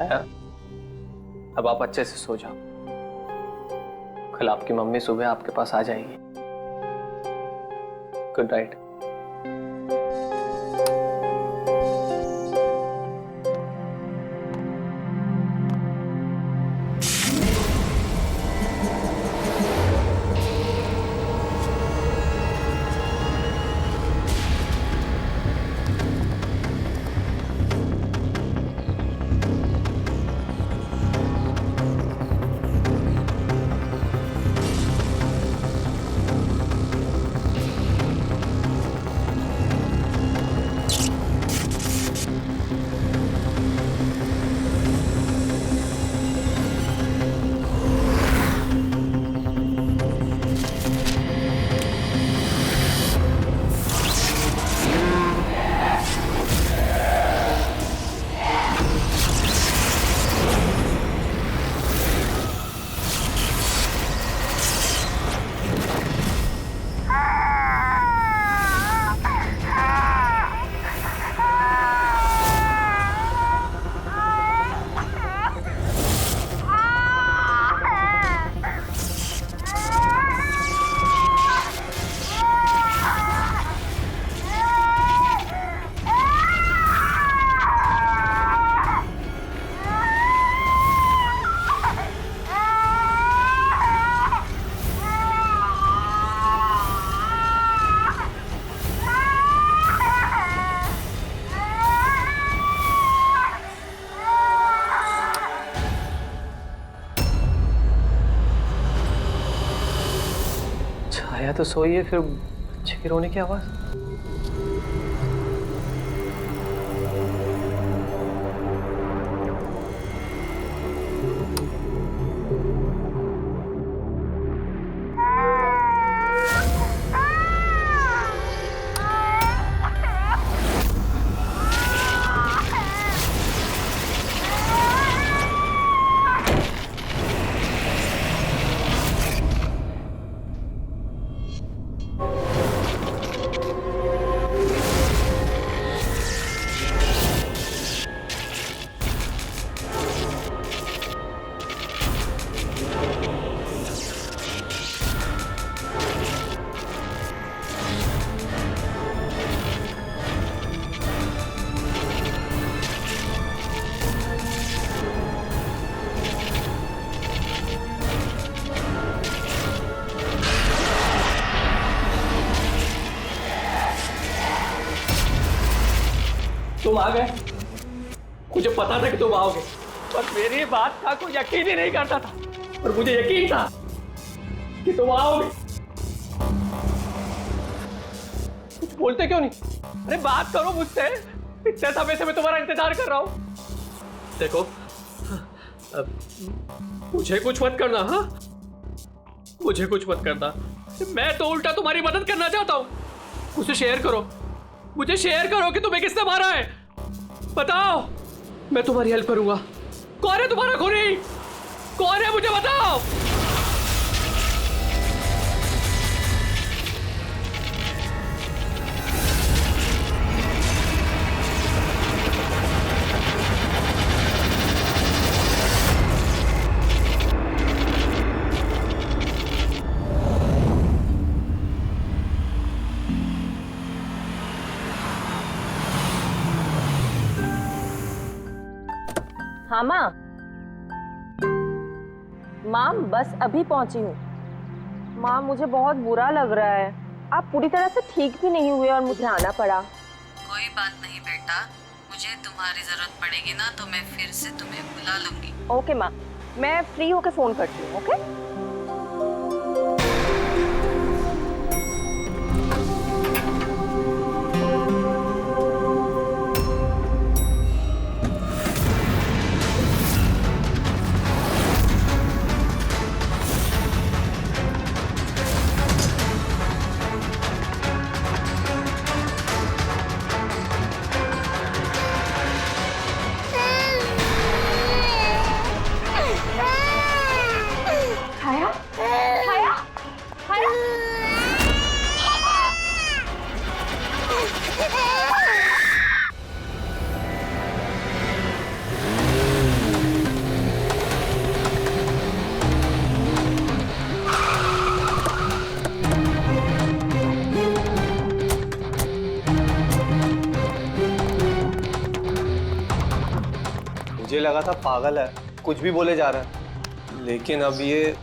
छाया, अब आप अच्छे से सो जाओ। कल आपकी मम्मी सुबह आपके पास आ जाएगी। Good night. छाया तो सोई है, फिर बच्चे के रोने की आवाज। तुम आ गए। मुझे पता था कि तुम आओगे, पर मेरी बात का कोई यकीन ही नहीं करता था, और मुझे यकीन था कि तुम आओगे। कुछ बोलते क्यों नहीं? अरे बात करो मुझसे, इतने समय से मैं तुम्हारा इंतजार कर रहा हूं। देखो, मुझे कुछ मत करना। हाँ, मुझे कुछ मत करना। मैं तो उल्टा तुम्हारी मदद करना चाहता हूं। मुझे शेयर करो, मुझे शेयर करो कि तुम्हें किसने मारा है। बताओ, मैं तुम्हारी हेल्प करूंगा। कौन है तुम्हारा खूनी? कौन है, मुझे बताओ। हाँ माँ, माँ बस अभी पहुंची हूँ। माँ मुझे बहुत बुरा लग रहा है, आप पूरी तरह से ठीक भी नहीं हुए और मुझे आना पड़ा। कोई बात नहीं बेटा, मुझे तुम्हारी जरूरत पड़ेगी ना तो मैं फिर से तुम्हें बुला लूंगी। ओके माँ, मैं फ्री होके फोन करती हूँ। ओके। मुझे लगा था पागल है, कुछ भी बोले जा रहा है, लेकिन अब ये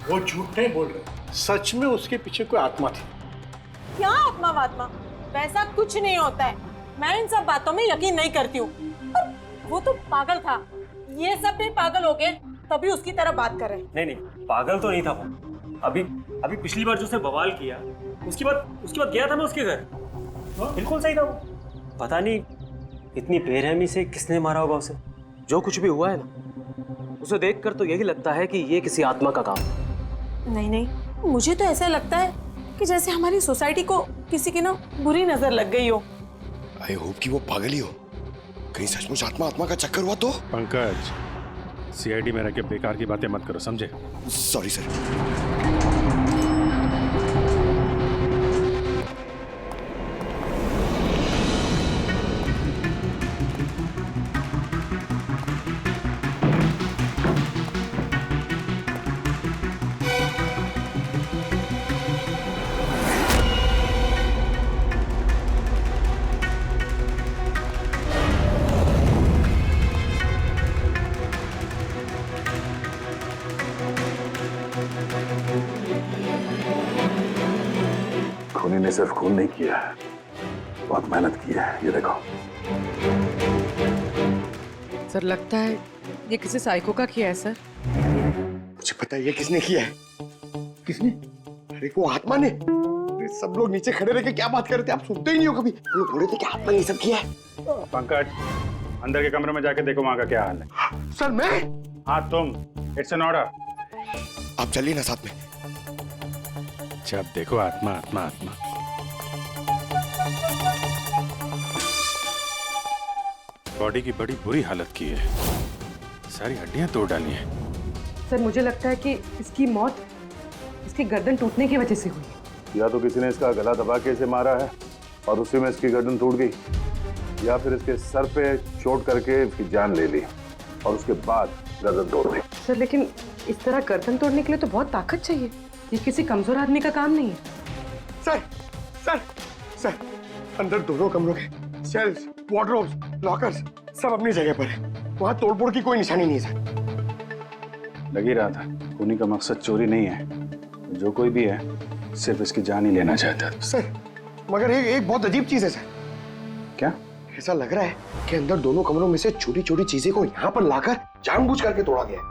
वो झूठ नहीं बोल रहे, सच में उसके पीछे कोई आत्मा थी। क्या आत्मा वात्मा, वैसा कुछ नहीं होता है। मैं इन सब बातों में यकीन नहीं करती हूँ। वो तो पागल था, ये सब भी पागल हो गए तभी उसकी तरह बात कर रहे हैं। नहीं नहीं, पागल तो नहीं था वो। अभी पिछली बार जो उसने बवाल किया, उसके बाद गया था मैं उसके घर। बिल्कुल सही था वो। पता नहीं इतनी बेरहमी से किसने मारा होगा उसे। जो कुछ भी हुआ है ना, उसे देखकर तो यही लगता है कि ये किसी आत्मा का काम है। नहीं, मुझे तो ऐसा लगता है कि जैसे हमारी सोसाइटी को किसी की ना बुरी नजर लग गई हो। आई होप कि वो पागल ही हो, कहीं सचमुच आत्मा का चक्कर हुआ तो। पंकज, सीआईडी में रह के बेकार की बातें मत करो, समझे? Sorry sir. खूनी ने सिर्फ खून नहीं किया है, बहुत मेहनत की है। ये देखो। सर लगता है ये किसी साइको का किया है सर। मुझे पता है ये किसने किया है। किसने? अरे वो आत्मा ने। अरे सब लोग नीचे खड़े रह के क्या बात कर रहे थे, आप सुनते ही नहीं हो कभी। वो लोग बोल रहे थे कि आत्मा ने ये सब किया है। पंकज, अंदर के कमरे में जाके देखो वहां का क्या हाल है। सर मैं? हाँ तुम, इट्स एन ऑर्डर। आप चलिए ना साथ में। जब देखो आत्मा। बॉडी की बड़ी बुरी हालत की है, सारी हड्डियां तोड़ डाली हैं। सर मुझे लगता है कि इसकी मौत इसकी गर्दन टूटने की वजह से हुई है। या तो किसी ने इसका गला दबा के इसे मारा है और उसी में इसकी गर्दन टूट गई, या फिर इसके सर पे चोट करके इसकी जान ले ली और उसके बाद गर्दन तोड़ दी। सर लेकिन इस तरह गर्दन तोड़ने के लिए तो बहुत ताकत चाहिए, ये किसी कमजोर आदमी का काम नहीं है। सर अंदर दोनों कमरों के सेल्स, वार्डरोब्स, लॉकर्स सब अपनी जगह पर है। वहां तोड़फोड़ की कोई निशानी नहीं है सर। लग ही रहा था, खूनी का मकसद चोरी नहीं है, जो कोई भी है सिर्फ इसकी जान ही लेना चाहता है। सर मगर एक बहुत अजीब चीज है सर। क्या? ऐसा लग रहा है कि अंदर दोनों कमरों में से छोटी छोटी चीजें को यहाँ पर लाकर जानबूझ करके तोड़ा गया है।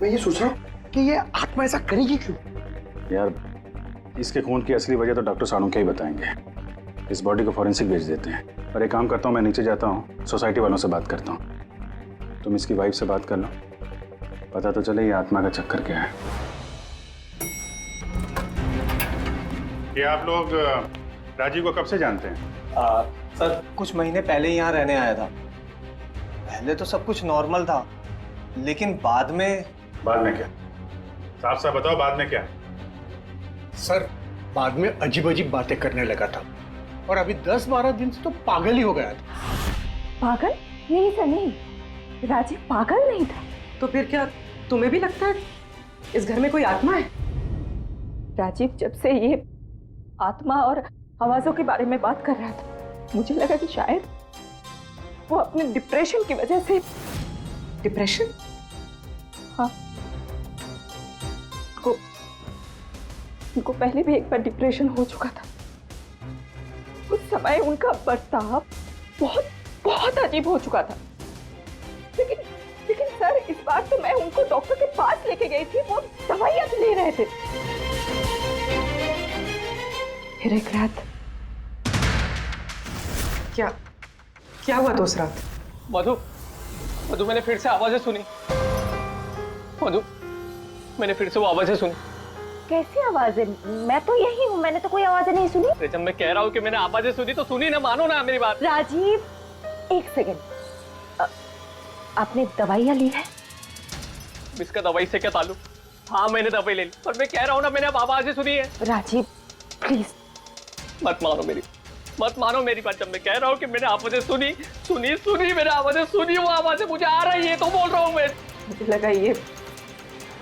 मैं ये सोच रहा हूँ कि ये आत्मा ऐसा करेगी क्यों? यार इसके खून की असली वजह तो डॉक्टर साणुक्या ही बताएंगे। इस बॉडी को फॉरेंसिक भेज देते हैं। और एक काम करता हूँ, मैं नीचे जाता हूँ, सोसाइटी वालों से बात करता हूँ। तुम इसकी वाइफ से बात कर लो, पता तो चले ये आत्मा का चक्कर क्या है। ये आप लोग राजीव को कब से जानते हैं? सर कुछ महीने पहले ही यहाँ रहने आया था। पहले तो सब कुछ नॉर्मल था, लेकिन बाद में क्या? साफ साफ बताओ, बाद में क्या? सर बाद में अजीब अजीब बातें करने लगा था और अभी 10-12 दिन से तो पागल ही हो गया था। पागल? नहीं सर नहीं, राजीव पागल नहीं था। तो फिर क्या तुम्हें भी लगता है इस घर में कोई आत्मा है? राजीव जब से ये आत्मा और आवाजों के बारे में बात कर रहा था, मुझे लगा कि शायद वो अपने डिप्रेशन की वजह से। डिप्रेशन? हाँ, उनको पहले भी एक बार डिप्रेशन हो चुका था। उस समय उनका बर्ताव बहुत अजीब हो चुका था। लेकिन सर इस बार तो मैं उनको डॉक्टर के पास लेके गई थी, वो दवाइयां ले रहे थे। फिर एक रात क्या हुआ दोस्त रात? मधु मैंने फिर से आवाजें सुनी। मधु मैंने फिर से वो आवाजें सुनी। कैसी आवाजें? मैं तो यही हूँ, मैंने तो कोई आवाजें नहीं सुनी। अरे जब मैं कह रहा हूँ कि मैंने आवाजें सुनी तो सुनी ना, मानो ना मेरी बात। राजीव एक सेकंड, आपने दवाइयाँ ली है? इसका दवाई से क्या ताल्लुक? हाँ मैंने दवाई ले ली, पर मैं कह रहा हूँ ना मैंने अब आवाजें सुनी है। राजीव प्लीज मत मानो मेरी बात। जब मैं कह रहा हूँ कि मैंने आवाजें सुनी मैंने आवाजें सुनी, वो आवाजें मुझे आ रही है तो बोल रहा हूँ मैं। मुझे लगा ये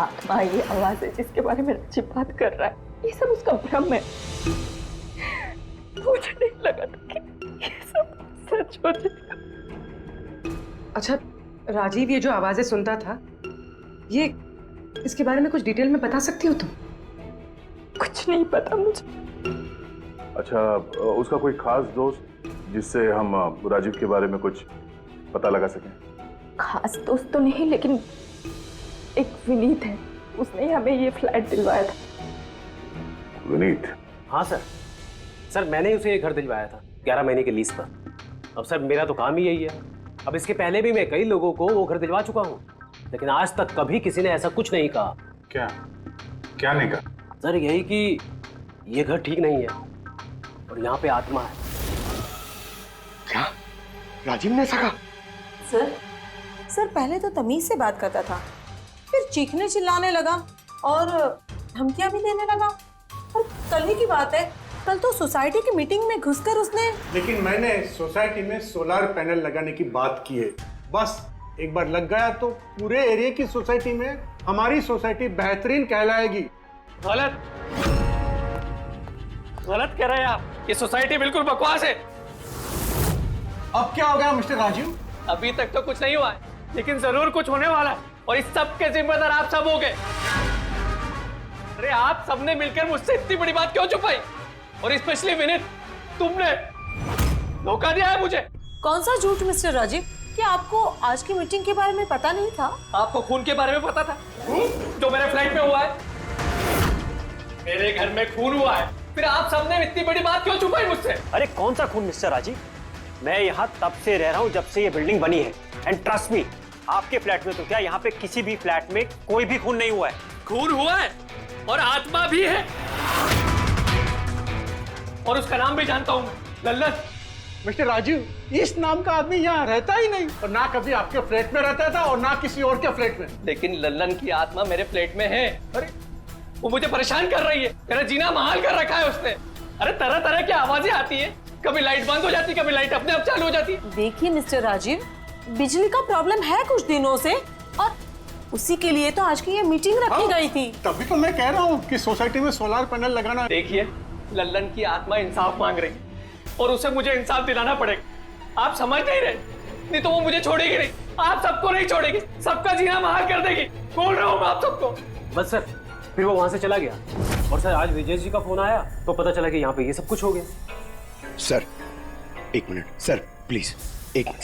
आत्मा, ये आवाज है जिसके बारे में राजीव बात कर रहा है, ये सब उसका भ्रम है। मुझे नहीं लगा था कि सच हो जाएगा। अच्छा राजीव, ये जो आवाजें सुनता था, ये इसके बारे में कुछ डिटेल में बता सकती हो तुम? कुछ नहीं पता मुझे। अच्छा, उसका कोई खास दोस्त जिससे हम राजीव के बारे में कुछ पता लगा सकें? खास दोस्त तो नहीं, लेकिन एक विनीत है, उसने हमें ये फ्लैट दिलवाया था। विनीत? हाँ सर, मैंने उसे ये घर दिलवाया था 11 महीने के लीज पर। अब सर मेरा तो काम ही यही है। अब इसके पहले भी मैं कई लोगों को वो घर दिलवा चुका हूँ, लेकिन आज तक कभी किसी ने ऐसा कुछ नहीं कहा। क्या नहीं कहा? सर यही कि ये घर ठीक नहीं है और यहाँ पे आत्मा है। क्या राजीव ने ऐसा कहा? सर पहले तो तमीज से बात करता था, फिर चीखने चिल्लाने लगा और धमकियां भी देने लगा। और कल ही की बात है, कल तो सोसाइटी की मीटिंग में घुसकर उसने। लेकिन मैंने सोसाइटी में सोलर पैनल लगाने की बात की है। बस एक बार लग गया तो पूरे एरिया की सोसाइटी में हमारी सोसाइटी बेहतरीन कहलाएगी। गलत कह रहे हैं आप। ये सोसाइटी बिल्कुल बकवास है। अब क्या हो गया मिस्टर राजीव? अभी तक तो कुछ नहीं हुआ है, लेकिन जरूर कुछ होने वाला है, और इस सब के जिम्मेदार आप सब हो गए। अरे आप सबने मिलकर मुझसे इतनी बड़ी बात क्यों छुपाई? और स्पेशली विनीत, तुमने धोखा दिया है मुझे। कौन सा झूठ मिस्टर राजीव? क्या आपको आज की मीटिंग के बारे में पता नहीं था? आपको खून के बारे में पता था जो मेरे फ्लैट में हुआ है? मेरे घर में खून हुआ है, फिर आप सबने इतनी बड़ी बात क्यों छुपाई मुझसे? अरे कौन सा खून मिस्टर राजीव? मैं यहाँ तब से रह रहा हूँ जब से ये बिल्डिंग बनी है, एंड ट्रस्ट मी, आपके फ्लैट में तो क्या, यहाँ पे किसी भी फ्लैट में कोई भी खून नहीं हुआ है। खून हुआ है और आत्मा भी है, और उसका नाम भी जानता हूँ, लल्लन। मिस्टर राजीव, इस नाम का आदमी यहाँ रहता ही नहीं, और ना कभी आपके फ्लैट में रहता था और ना किसी और के फ्लैट में। लेकिन लल्लन की आत्मा मेरे फ्लैट में है। अरे वो मुझे परेशान कर रही है, मेरा जीना महाल कर रखा है उसने। अरे तरह तरह की आवाजें आती है, कभी लाइट बंद हो जाती, कभी लाइट अपने आप चालू हो जाती। देखिए मिस्टर राजीव, बिजली का प्रॉब्लम है कुछ दिनों से, और उसी के लिए तो आज की ये मीटिंग रखी गई थी। तभी तो मैं कह रहा हूँ कि सोसाइटी में सोलर पैनल लगाना। देखिए, लल्लन की आत्मा इंसाफ मांग रही और उसे मुझे इंसाफ दिलाना पड़ेगा। आप समझ नहीं रहे, नहीं तो वो मुझे छोड़ेगी नहीं, आप सबको नहीं छोड़ेगी, सबका जीना महाल कर देगी। बोल रहा हूँ मैं आप सबको। बस सर, फिर वो वहां से चला गया, और सर आज विजय जी का फोन आया तो पता चला कि यहाँ पे ये सब कुछ हो गया। सर एक मिनट सर, प्लीज एक मिनट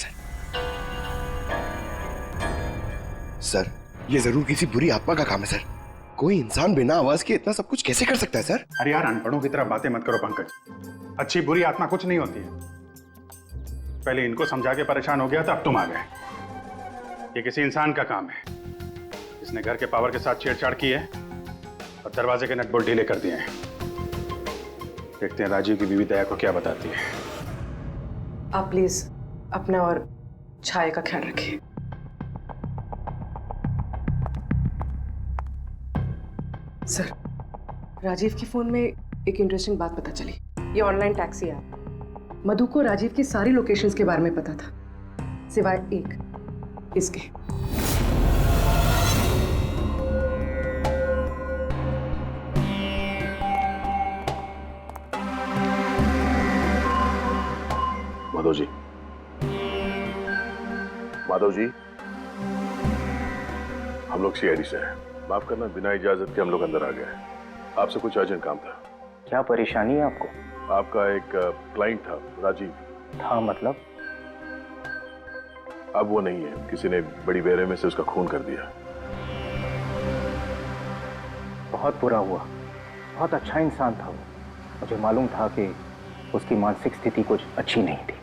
सर, ये जरूर किसी बुरी आत्मा का काम है सर। कोई इंसान बिना आवाज के इतना सब कुछ कैसे कर सकता है सर? अरे यार, अनपढ़ों की तरह बातें मत करो पंकज। अच्छी बुरी आत्मा कुछ नहीं होती है। पहले इनको समझा के परेशान हो गया था, अब तुम आ गए। ये किसी इंसान का काम है। इसने घर के पावर के साथ छेड़छाड़ की है और दरवाजे के नट बोल्ट ढीले कर दिए हैं। देखते हैं राजीव की बीवी दया को क्या बताती है। आप प्लीज अपना और छाया का ख्याल रखिए। सर, राजीव के फोन में एक इंटरेस्टिंग बात पता चली। ये ऑनलाइन टैक्सी ऐप, मधु को राजीव की सारी लोकेशंस के बारे में पता था, सिवाय एक, इसके। माधव जी, हम लोग सीआईडी से हैं। माफ करना, बिना इजाजत के हम लोग अंदर आ गए। आपसे कुछ अर्जेंट काम था। क्या परेशानी है आपको? आपका एक क्लाइंट था, राजीव। था मतलब? अब वो नहीं है, किसी ने बड़ी बेरहमी से उसका खून कर दिया। बहुत बुरा हुआ। बहुत अच्छा इंसान था वो। मुझे मालूम था कि उसकी मानसिक स्थिति कुछ अच्छी नहीं थी।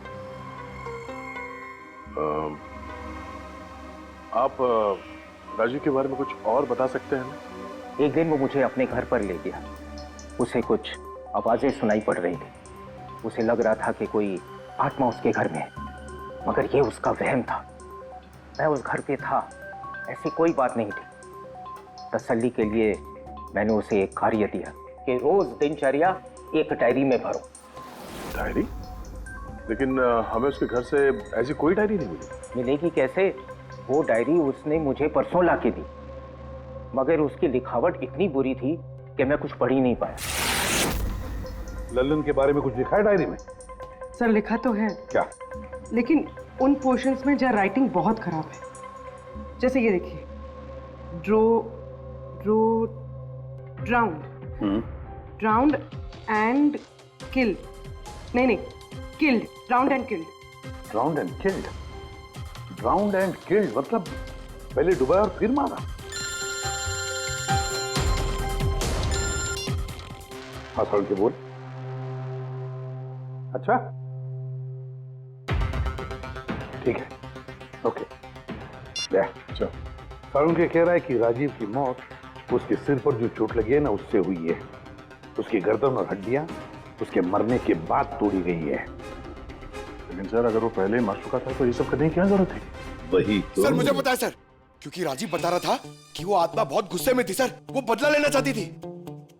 आप राजीव के बारे में कुछ और बता सकते हैं? एक दिन वो मुझे अपने घर पर ले गया। उसे कुछ आवाजें सुनाई पड़ रही थी। उसे लग रहा था कि कोई आत्मा उसके घर में है, मगर ये उसका वहम था। मैं उस घर पे था, ऐसी कोई बात नहीं थी। तसल्ली के लिए मैंने उसे एक कार्य दिया कि रोज दिनचर्या एक डायरी में भरो। डायरी? लेकिन हमें उसके घर से ऐसी कोई डायरी नहीं मिली। मिलेगी कैसे? वो डायरी उसने मुझे परसों ला के दी, मगर उसकी लिखावट इतनी बुरी थी कि मैं कुछ पढ़ ही नहीं पाया। लल्लन के बारे में कुछ लिखा है डायरी में? सर लिखा तो है। क्या? लेकिन उन पोर्शंस में जहाँ राइटिंग बहुत खराब है, जैसे ये देखिए, ड्राउंड एंड किल्ड, नहीं killed, drowned and killed. Drowned and killed, drowned and killed मतलब पहले डुबाया और फिर मारा। हाँ सारुण के बोल। अच्छा ठीक है, ओके। अच्छा सारुण के कह रहा है कि राजीव की मौत उसके सिर पर जो चोट लगी है ना उससे हुई है। उसकी गर्दन और हड्डियां उसके मरने के बाद तोड़ी गई है। लेकिन सर अगर वो पहले ही मर चुका था तो ये सब करने की क्या जरूरत थी? वही तो। सर मुझे पता है सर, क्योंकि राजीव बता रहा था कि वो आत्मा बहुत गुस्से में थी सर, वो बदला लेना चाहती थी।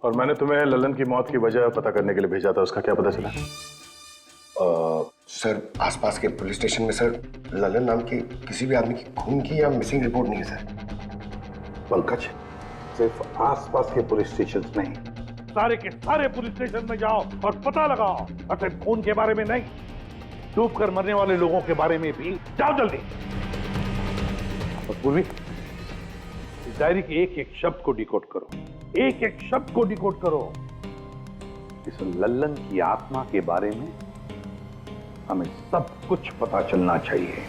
और मैंने तुम्हें ललन की मौत की वजह पता करने के लिए भेजा था, उसका क्या पता चला? सर आसपास के पुलिस स्टेशन में सर ललन नाम के किसी भी आदमी की खून की या मिसिंग रिपोर्ट नहीं है सर। पंकज, सिर्फ आसपास के पुलिस स्टेशन नहीं, सारे के सारे पुलिस स्टेशन में जाओ और पता लगाओ। सिर्फ खून के बारे में नहीं, डूब कर मरने वाले लोगों के बारे में भी जाओ जल्दी। और पूर्वी, इस डायरी के एक एक शब्द को डिकोड करो, एक एक शब्द को डिकोड करो। इस लल्लन की आत्मा के बारे में हमें सब कुछ पता चलना चाहिए।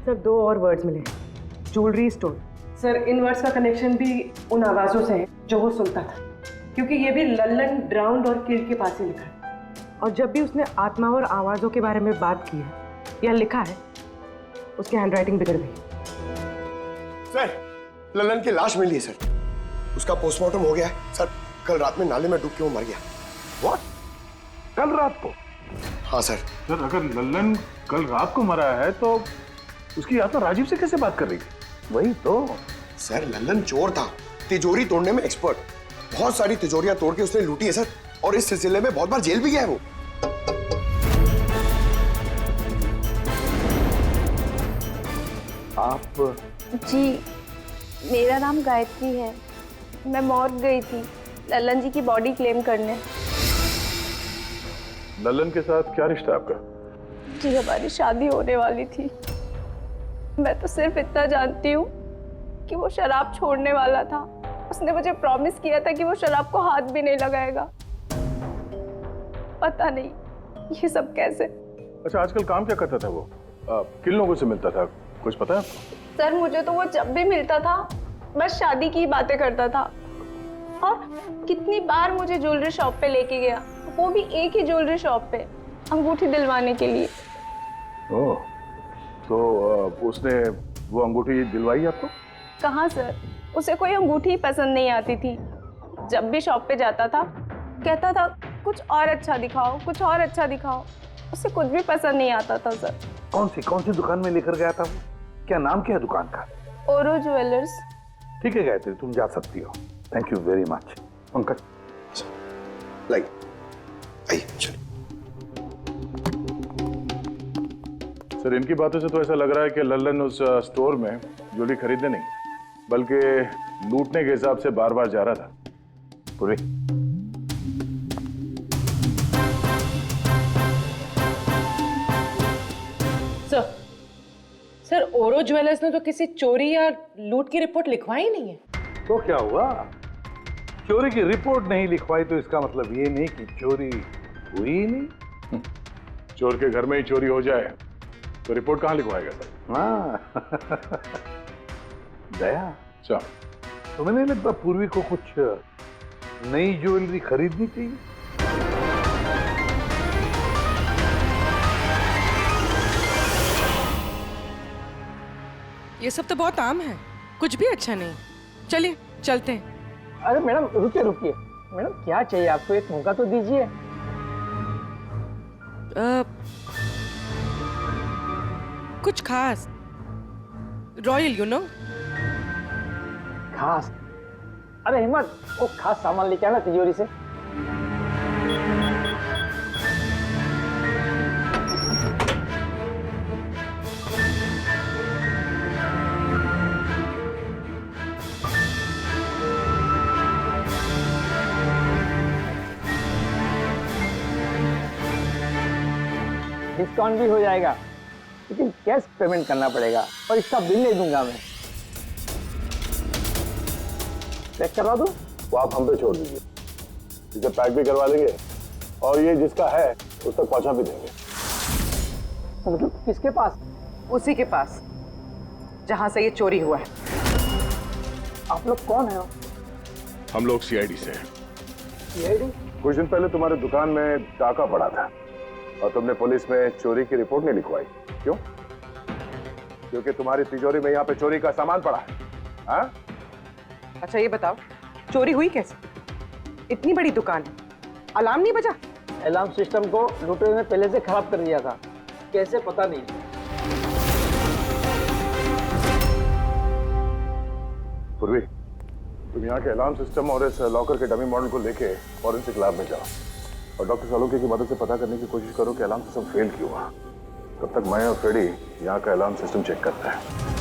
सर 2 और वर्ड्स मिले, ज्वेलरी स्टोर। सर इन वर्ड्स का कनेक्शन भी उन आवाज़ों से है जो वो सुनता था, क्योंकि ये भी लल्लन ड्राउंड और किल्ड के पास ही लिखा है। और जब भी उसने आत्मा और आवाज़ों के बारे में बात की है या लिखा है, उसकी हैंडराइटिंग बिगड़ गई। सर ललन की लाश मिली है सर, उसका पोस्टमार्टम हो गया है सर। कल रात में नाले में डूब के वो मर गया। व्हाट? कल रात को? हाँ सर। सर अगर ललन कल रात को मरा है तो उसकी आत्मा राजीव से कैसे बात कर रही थी? वही तो सर, ललन चोर था, तिजोरी तोड़ने में एक्सपर्ट। बहुत सारी तिजोरियां तोड़ के उसने लूटी है सर, और इस सिलसिले में बहुत बार जेल भी गया है वो। आप? जी मेरा नाम गायत्री है, मैं मॉर्ग गई थी ललन जी की बॉडी क्लेम करने। ललन के साथ क्या रिश्ता है आपका? जी हमारी शादी होने वाली थी। मैं तो सिर्फ इतना जानती हूँ कि वो शराब छोड़ने वाला था। उसने मुझे प्रॉमिस किया था कि वो शराब को हाथ भी नहीं लगाएगा। पता नहीं ये सब कैसे। अच्छा आजकल काम क्या करता था वो? किन लोगों से मिलता था, कुछ पता है आपको? सर मुझे तो वो जब भी मिलता था बस शादी की बातें करता था, और कितनी बार मुझे ज्वेलरी शॉप पे लेके गया, वो भी एक ही ज्वेलरी शॉप पे अंगूठी दिलवाने के लिए। ओह, तो उसने वो अंगूठी दिलवाई आपको? कहाँ सर, उसे कोई अंगूठी पसंद नहीं आती थी। जब भी शॉप पे जाता था कहता था कुछ और अच्छा दिखाओ, कुछ और अच्छा दिखाओ। उसे कुछ भी पसंद नहीं आता था सर। कौन सी दुकान में लेकर गया था वो? क्या नाम क्या है दुकान का? ओरो ज्वेलर्स। ठीक है गायत्री, तुम जा सकती हो। Thank you very much. Pankaj like आइए चलो। सर इनकी बातों से तो ऐसा लग रहा है कि लल्लन उस स्टोर में ज्वेलरी खरीदने नहीं बल्कि लूटने के हिसाब से बार बार जा रहा था। पूरी सर ओरो ज्वेलर्स ने तो किसी चोरी या लूट की रिपोर्ट लिखवाई नहीं है। तो क्या हुआ? चोरी की रिपोर्ट नहीं लिखवाई तो इसका मतलब ये नहीं कि चोरी हुई ही नहीं। चोर के घर में ही चोरी हो जाए तो रिपोर्ट कहाँ लिखवाएगा सर? हाँ दया, अच्छा तुम्हें नहीं लगता पूर्वी को कुछ नई ज्वेलरी खरीदनी चाहिए? ये सब तो बहुत आम है, कुछ भी अच्छा नहीं। चलिए चलते हैं। अरे मैडम रुकिए रुकिए, मैडम क्या चाहिए आपको, एक मौका तो दीजिए। कुछ खास, रॉयल यू नो। खास? अरे हिम्मत, वो खास सामान लेके आना तिजोरी से। डिस्काउंट भी हो जाएगा, लेकिन कैश पेमेंट करना पड़ेगा और इसका बिल नहीं दूंगा मैं। चेक करवा दूं? वो आप हम पे छोड़ दीजिए, इसे पैक भी करवा देंगे और ये जिसका है उस तक पहुंचा भी देंगे। मतलब किसके पास? उसी के पास जहां से ये चोरी हुआ है। आप लोग कौन है? हम लोग सीआईडी से हैं। सीआईडी? कुछ दिन पहले तुम्हारी दुकान में डाका पड़ा था और तुमने पुलिस में चोरी की रिपोर्ट नहीं लिखवाई, क्यों? क्योंकि तुम्हारी तिजोरी में यहाँ पे चोरी का सामान पड़ा है। हाँ? अच्छा ये बताओ, चोरी हुई कैसे? इतनी बड़ी दुकान है, अलार्म नहीं बजा? अलार्म सिस्टम को लुटेरे ने पहले से खराब कर दिया था, कैसे पता नहीं। पूर्वी, तुम यहाँ के अलार्म सिस्टम और इस लॉकर के डमी मॉडल को लेके फॉरेंसिक लैब में जाओ और डॉक्टर सालुंके की मदद से पता करने की कोशिश करो कि अलार्म सिस्टम फेल क्यों हुआ। तब तक मैं और फ्रेडी यहाँ का अलार्म सिस्टम चेक करते हैं।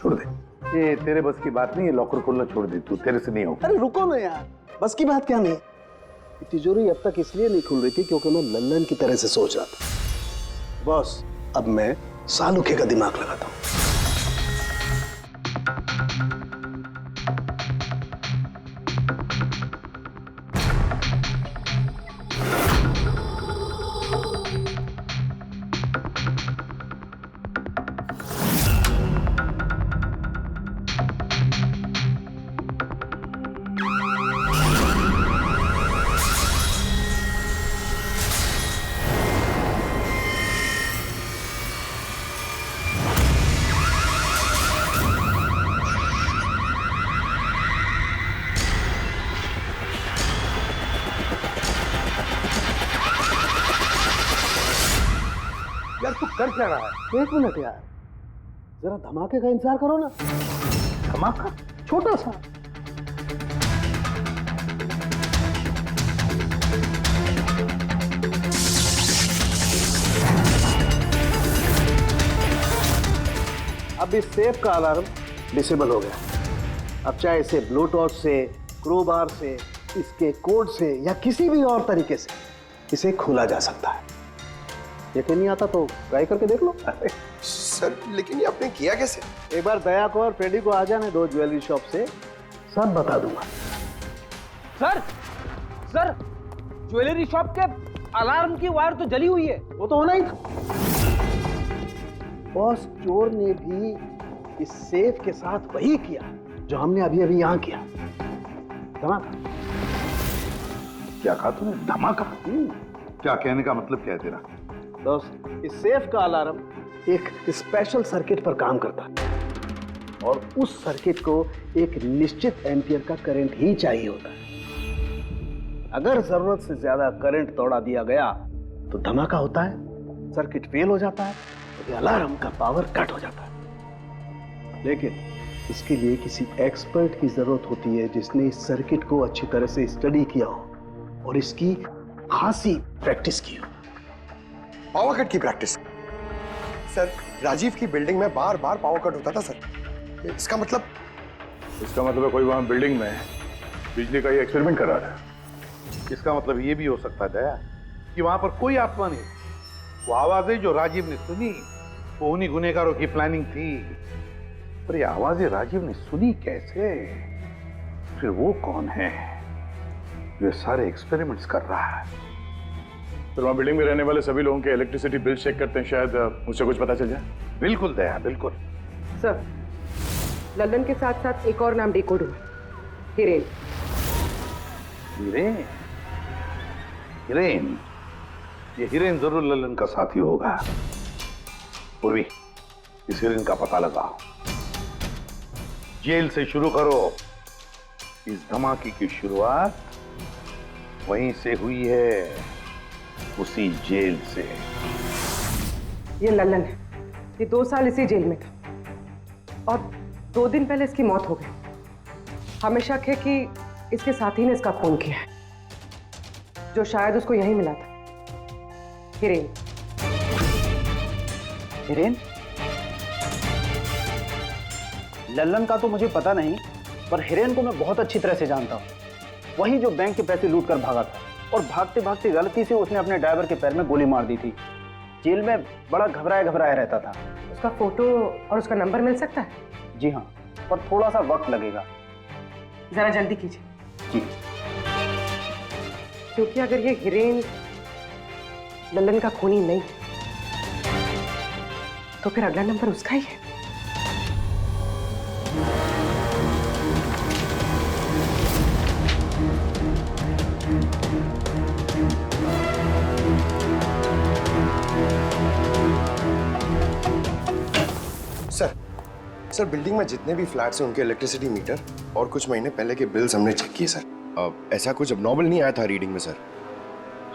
छोड़ दे, ये तेरे बस की बात नहीं है। लॉकर खोलना छोड़ दे, तू तेरे से नहीं होगा। अरे रुको ना यार, बस की बात क्या नहीं। तिजोरी अब तक इसलिए नहीं खुल रही थी क्योंकि मैं लल्लन की तरह से सोच रहा था। बॉस, अब मैं सालुके का दिमाग लगाता हूँ। यार तू कर क्या रहा है? एक मिनट यार, जरा धमाके का इंतजार करो ना। धमाका? छोटा सा। अब इस सेफ का अलार्म डिसेबल हो गया। अब चाहे इसे ब्लूटूथ से, क्रोबार से, इसके कोड से या किसी भी और तरीके से इसे खोला जा सकता है। यकीन नहीं आता तो ट्राई करके देख लो। सर लेकिन ये आपने किया कैसे? एक बार दया को और फ्रेडी को आ जाने दो ज्वेलरी शॉप से, सब बता दूंगा। सर ज्वेलरी शॉप के अलार्म की वायर तो जली हुई है। वो तो होना ही था। बॉस, चोर ने भी इस सेफ के साथ वही किया जो हमने अभी अभी यहां किया। धमाका। क्या कहा तूने? धमाका? क्या कहने का मतलब क्या है तेरा? दोस्त, इस सेफ का अलार्म एक स्पेशल सर्किट पर काम करता है और उस सर्किट को एक निश्चित एम्पियर का करंट ही चाहिए होता है। अगर जरूरत से ज्यादा करंट दौड़ा दिया गया तो धमाका होता है, सर्किट फेल हो जाता है, तो अलार्म का पावर कट हो जाता है। लेकिन इसके लिए किसी एक्सपर्ट की जरूरत होती है जिसने इस सर्किट को अच्छी तरह से स्टडी किया हो और इसकी खासी प्रैक्टिस की हो। पावर कट की प्रैक्टिस? सर, राजीव की बिल्डिंग में बार बार पावर कट होता था सर। इसका मतलब इसका मतलब है कोई वहां बिल्डिंग में बिजली का ये एक्सपेरिमेंट करा रहा है। इसका मतलब ये भी हो सकता है दया कि वहां पर कोई आत्मा नहीं, वो आवाजें जो राजीव ने सुनी वो उन्हीं गुनहगारों की प्लानिंग थी। पर ये आवाजें राजीव ने सुनी कैसे? फिर वो कौन है जो सारे एक्सपेरिमेंट्स कर रहा है? फिर वहां बिल्डिंग में रहने वाले सभी लोगों के इलेक्ट्रिसिटी बिल चेक करते हैं, शायद मुझसे कुछ पता चल जाए। बिल्कुल दया, बिल्कुल। सर, लल्लन के साथ साथ एक और नाम डिकोड हुआ, हिरेन। हिरेन? हिरेन? ये हिरेन जरूर लल्लन का साथी होगा। पूर्वी, इस हिरेन का पता लगाओ। जेल से शुरू करो। इस धमाके की शुरुआत वहीं से हुई है, उसी जेल से। ये लल्लन है, ये 2 साल इसी जेल में था और 2 दिन पहले इसकी मौत हो गई। हमें शक है कि इसके साथी ने इसका खून किया है, जो शायद उसको यहीं मिला था। हिरेन। हिरेन? लल्लन का तो मुझे पता नहीं, पर हिरेन को मैं बहुत अच्छी तरह से जानता हूँ। वही जो बैंक के पैसे लूट कर भागा था और भागते भागते गलती से उसने अपने ड्राइवर के पैर में गोली मार दी थी। जेल में बड़ा घबराया रहता था। उसका फोटो और उसका नंबर मिल सकता है? जी हाँ, पर थोड़ा सा वक्त लगेगा। जरा जल्दी कीजिए। जी। क्योंकि अगर ये हिरेन लल्लन का खूनी नहीं तो फिर अगला नंबर उसका ही है। सर बिल्डिंग में जितने भी फ्लैट्स हैं उनके इलेक्ट्रिसिटी मीटर और कुछ महीने पहले के बिल्स हमने चेक किए सर। ऐसा कुछ अबनॉर्मल नहीं आया था रीडिंग में सर।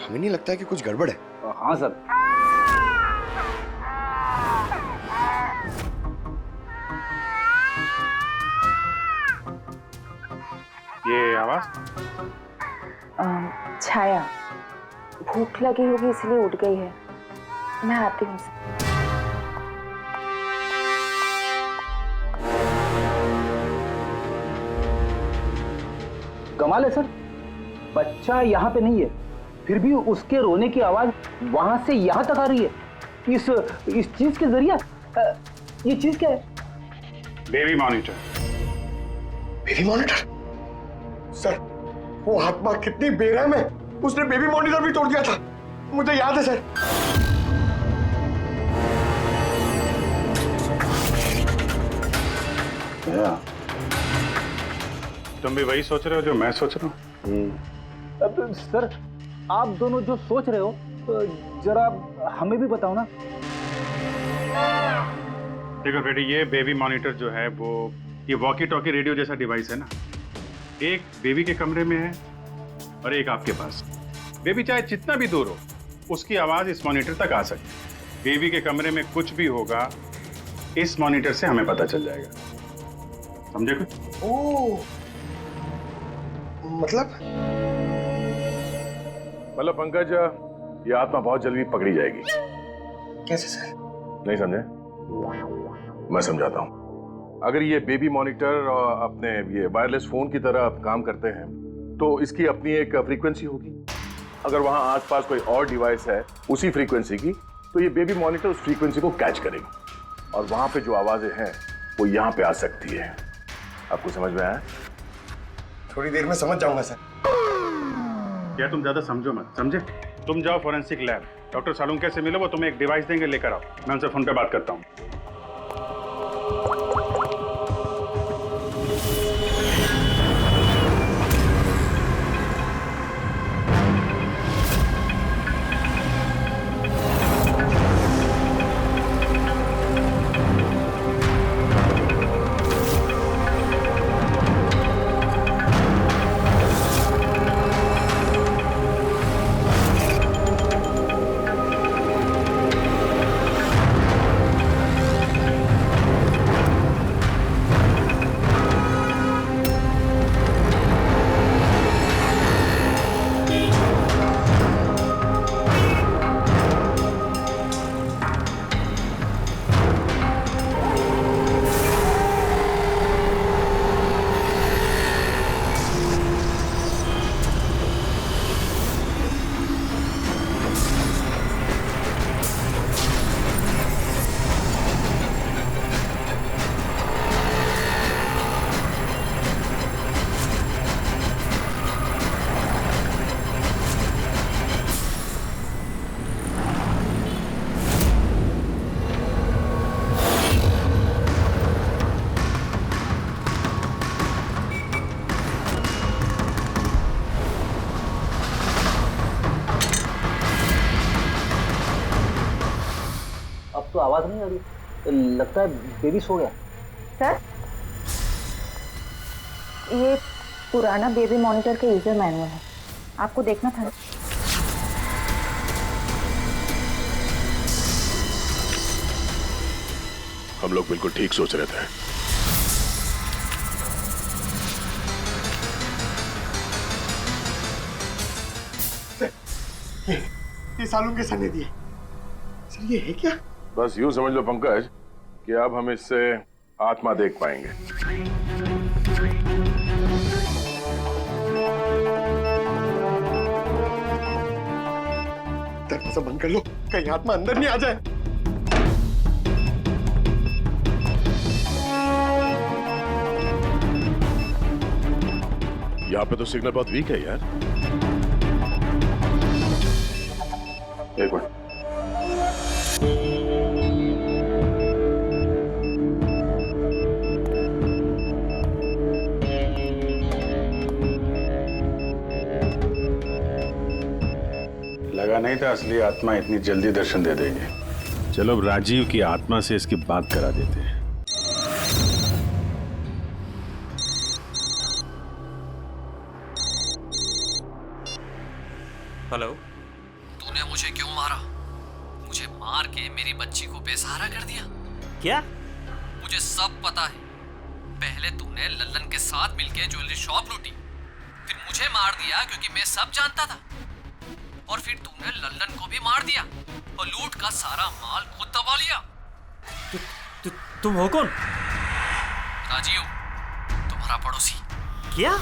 हमें नहीं लगता है कि कुछ गड़बड़ है। हाँ सर। ये आवाज? छाया, भूख लगी होगी इसलिए उठ गई है। मैं आती हूँ। कमाल है सर, बच्चा यहाँ पे नहीं है, फिर भी उसके रोने की आवाज वहां से यहाँ तक आ रही है। इस चीज के जरिए ये चीज क्या है? Baby monitor. Baby monitor? Sir, वो आत्मा कितनी बेरहम है, उसने बेबी मॉनिटर भी तोड़ दिया था, मुझे याद है सर। तुम भी वही सोच रहे हो जो मैं सोच रहा हूँ? सर, आप दोनों जो सोच रहे हो जरा हमें भी बताओ ना। देखो बेटी, ये बेबी मॉनिटर जो है वो ये वॉकी टॉकी रेडियो जैसा डिवाइस है ना। एक बेबी के कमरे में है और एक आपके पास। बेबी चाहे जितना भी दूर हो, उसकी आवाज इस मॉनिटर तक आ सकती है। बेबी के कमरे में कुछ भी होगा, इस मॉनिटर से हमें पता चल जाएगा। समझे कुछ? ओह, मतलब पंकज, ये आत्मा बहुत जल्दी पकड़ी जाएगी। कैसे सर? नहीं समझे? मैं समझाता हूँ। अगर ये बेबी मॉनिटर अपने ये वायरलेस फोन की तरह काम करते हैं तो इसकी अपनी एक फ्रीक्वेंसी होगी। अगर वहां आसपास कोई और डिवाइस है उसी फ्रीक्वेंसी की, तो ये बेबी मॉनिटर उस फ्रीक्वेंसी को कैच करेगी और वहां पे जो आवाजें हैं वो यहाँ पे आ सकती है। आपको समझ में आया? थोड़ी देर में समझ जाऊंगा सर। क्या तुम ज्यादा समझो मत, समझे? तुम जाओ फॉरेंसिक लैब, डॉक्टर सालुंके से मिलो, वो तुम्हें एक डिवाइस देंगे, लेकर आओ। मैं उनसे फोन पे बात करता हूँ। तो आवाज नहीं आ रही। लगता है बेबी सो गया। सर, ये पुराना बेबी मॉनिटर का यूजर मैनुअल है, आपको देखना था। हम लोग बिल्कुल ठीक सोच रहे थे। ये सालून के सर ने दिए। सर ये है क्या? बस यूं समझ लो पंकज कि अब हम इससे आत्मा देख पाएंगे। दरवाजा बंद कर लो, कहीं आत्मा अंदर नहीं आ जाए। यहाँ पे तो सिग्नल बहुत वीक है यार। एक मिनट। लगा नहीं था असली आत्मा इतनी जल्दी दर्शन दे देगी। चलो अब राजीव की आत्मा से इसकी बात करा देते हैं। हेलो। तूने मुझे क्यों मारा? मुझे मार के मेरी बच्ची को बेसहारा कर दिया। क्या? मुझे सब पता है। पहले तूने लल्लन के साथ मिलके ज्वेलरी शॉप लूटी, फिर मुझे मार दिया क्योंकि मैं सब जानता था, और फिर तूने लल्लन को भी मार दिया और लूट का सारा माल खुद दबा लिया। तुम हो कौन? राजीव, तुम्हारा पड़ोसी। क्या?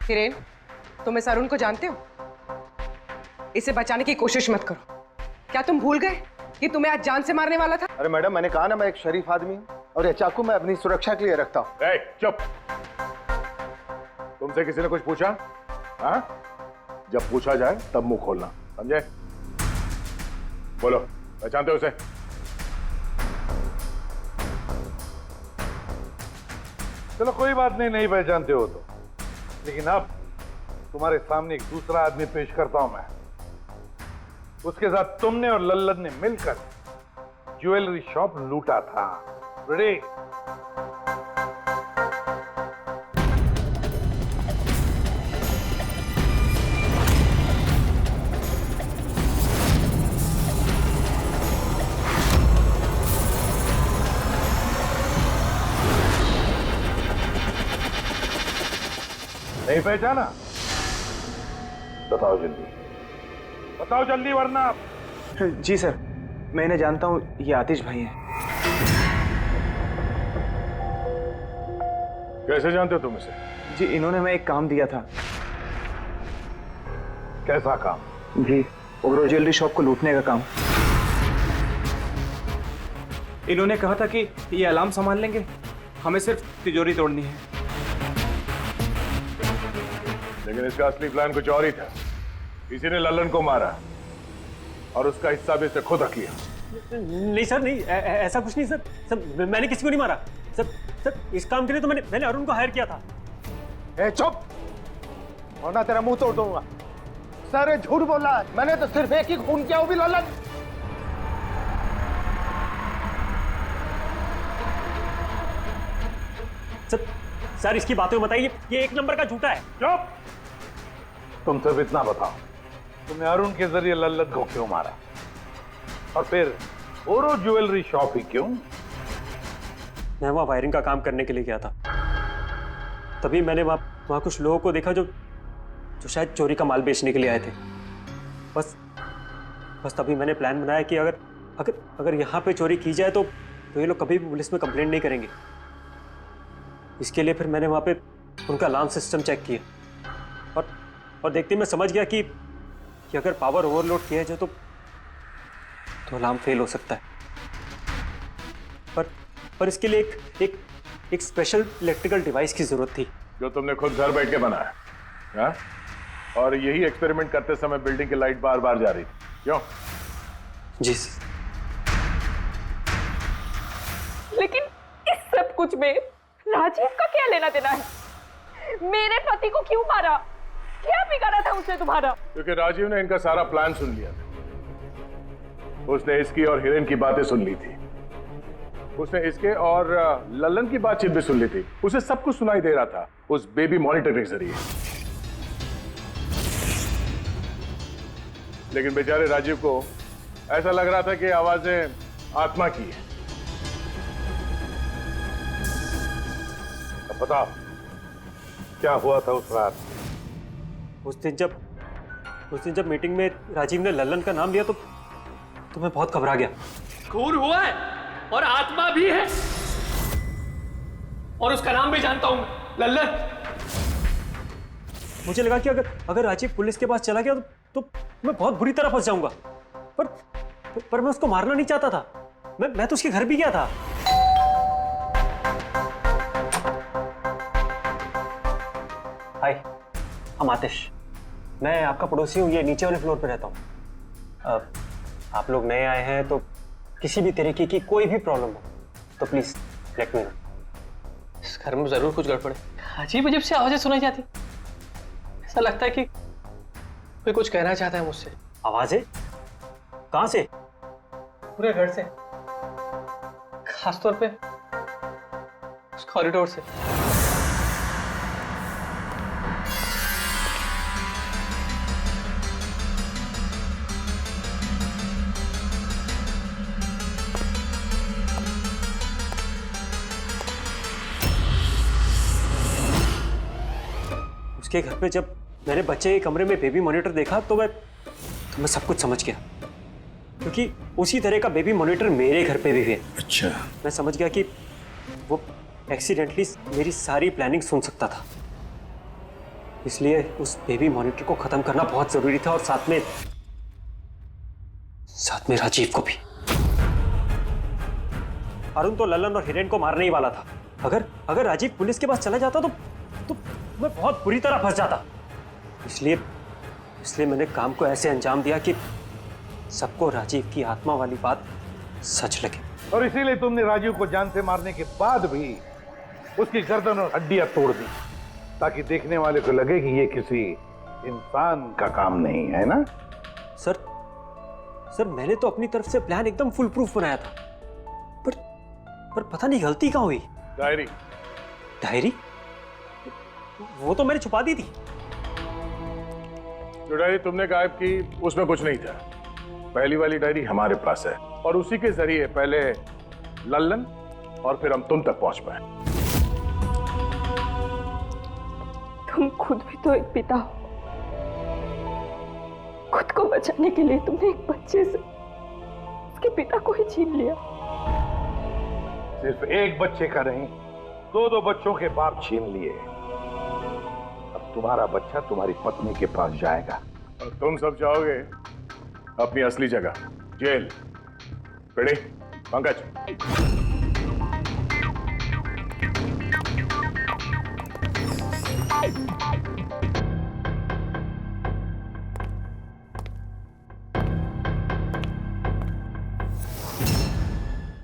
हिरेन, तुम इस अरुण को जानते हो? इसे बचाने की कोशिश मत करो। क्या तुम भूल गए कि तुम्हें आज जान से मारने वाला था? अरे मैडम, मैंने कहा ना मैं एक शरीफ आदमी हूँ, और ये चाकू मैं अपनी सुरक्षा के लिए रखता हूँ। चुप। तुमसे किसी ने कुछ पूछा? हाँ? जब पूछा जाए तब मुंह खोलना, समझे? बोलो, पहचानते हो उसे? चलो कोई बात नहीं, नहीं पहचानते हो तो, लेकिन अब तुम्हारे सामने एक दूसरा आदमी पेश करता हूं मैं। उसके साथ तुमने और लल्लन ने मिलकर ज्वेलरी शॉप लूटा था। रेडी? नहीं पहचाना? बताओ जल्दी, बताओ जल्दी, वरना। जी सर, मैं इन्हें जानता हूँ, ये आतिश भाई हैं। कैसे जानते हो तुम इसे? जी, इन्होंने हमें एक काम दिया था। कैसा काम? जी, ओग्रो ज्वेलरी शॉप को लूटने का काम। इन्होंने कहा था कि ये अलार्म संभाल लेंगे, हमें सिर्फ तिजोरी तोड़नी है। लेकिन इसका असली प्लान कुछ और ही था। किसी ने लल्लन को मारा और उसका हिस्सा भी इसने खुद रख लिया। नहीं सर, नहीं, ऐसा कुछ नहीं सर। सर, मैंने किसी को नहीं मारा। सर, इस काम के लिए तो मैंने अरुण को हायर किया था। चुप, वरना तेरा मुंह तोड़ दूंगा। सर, ये झूठ बोल रहा है। मैंने तो सिर्फ एक ही खून किया, वो भी लल्लन। सर, इसकी बातें बताइए, ये एक नंबर का झूठा है। चुप। तुम सिर्फ इतना बताओ, तुमने अरुण के जरिए लल्लन को क्यों मारा, और फिर ओरो ज्वेलरी शॉप ही क्यों? मैं वहां वायरिंग का काम करने के लिए गया था। तभी मैंने वहां कुछ लोगों को देखा जो शायद चोरी का माल बेचने के लिए आए थे। बस तभी मैंने प्लान बनाया कि अगर यहाँ पे चोरी की जाए तो ये लोग कभी भी पुलिस में कंप्लेंट नहीं करेंगे। इसके लिए फिर मैंने वहां पे उनका अलार्म सिस्टम चेक किया, और देखते मैं समझ गया कि अगर पावर ओवरलोड किया जाए तो अलार्म फेल हो सकता है। पर इसके लिए एक स्पेशल इलेक्ट्रिकल डिवाइस की जरूरत थी जो तुमने खुद घर बैठ के बनाया, हाँ? और यही एक्सपेरिमेंट करते समय बिल्डिंग की लाइट बार बार जा रही थी, क्यों? जी। लेकिन इस सब कुछ में राजीव का क्या लेना देना है? मेरे पति को क्यों मारा? क्या बिगाड़ा था उसने तुम्हारा? क्योंकि राजीव ने इनका सारा प्लान सुन लिया था। उसने इसकी और हिरेन की बातें सुन ली थी। उसने इसके और लल्लन की बातचीत भी सुन ली थी। उसे सब कुछ सुनाई दे रहा था उस बेबी मॉनिटर के जरिए। लेकिन बेचारे राजीव को ऐसा लग रहा था कि आवाजें आत्मा की है। अब बताओ क्या हुआ था उस रात? उस दिन जब मीटिंग में राजीव ने लल्लन का नाम लिया तो मैं बहुत घबरा गया। खून हुआ है और आत्मा भी है, और उसका नाम भी जानता हूं, लल्लन। मुझे लगा कि अगर राजीव पुलिस के पास चला गया तो मैं बहुत बुरी तरह फंस जाऊंगा। पर मैं उसको मारना नहीं चाहता था। मैं तो उसके घर भी गया था। हाय, हम आतिश। मैं आपका पड़ोसी हूँ, ये नीचे वाले फ्लोर पे रहता हूँ। आप लोग नए आए हैं तो किसी भी तरीके की कोई भी प्रॉब्लम हो तो प्लीज लेट मी नो। इस घर में जरूर कुछ गड़बड़ है। अजीब अजीब से आवाजें सुनाई जाती। ऐसा लगता है कि कोई कुछ कहना चाहता है मुझसे। आवाजें? कहां से? पूरे घर से, खासतौर पे उस कॉरिडोर से। उसके घर पे जब मैंने बच्चे के कमरे में बेबी मॉनिटर देखा तो मैं सब कुछ समझ गया, क्योंकि उसी तरह का बेबी मॉनिटर मेरे घर पे भी है। अच्छा। मैं समझ गया कि वो एक्सीडेंटली मेरी सारी प्लानिंग सुन सकता था, इसलिए उस बेबी मॉनिटर को खत्म करना बहुत जरूरी था, और साथ में राजीव को भी। अरुण तो लल्लन और हिरेन को मारने ही वाला था। अगर राजीव पुलिस के पास चला जाता तो मैं बहुत बुरी तरह फंस जाता। इसलिए मैंने काम को ऐसे अंजाम दिया कि सबको राजीव की आत्मा वाली बात सच लगे। और इसीलिए तुमने राजीव को जान से मारने के बाद भी उसकी गर्दन और हड्डियां तोड़ दी, ताकि देखने वाले को लगे कि ये किसी इंसान का काम नहीं है ना? सर मैंने तो अपनी तरफ से प्लान एकदम फुल प्रूफ बनाया था, पर पता नहीं गलती कहाँ हुई। डायरी? वो तो मैंने छुपा दी थी। जो डायरी तुमने गायब की उसमें कुछ नहीं था। पहली वाली डायरी हमारे पास है, और उसी के जरिए पहले लल्लन और फिर हम तुम तक पहुंच पाए। तुम खुद भी तो एक पिता हो। खुद को बचाने के लिए तुमने एक बच्चे से उसके पिता को ही छीन लिया। सिर्फ एक बच्चे का नहीं, दो बच्चों के बाप छीन लिए। अब तुम्हारा बच्चा तुम्हारी पत्नी के पास जाएगा, और तुम सब जाओगे अपनी असली जगह, जेल। पेड़ी, पंकज।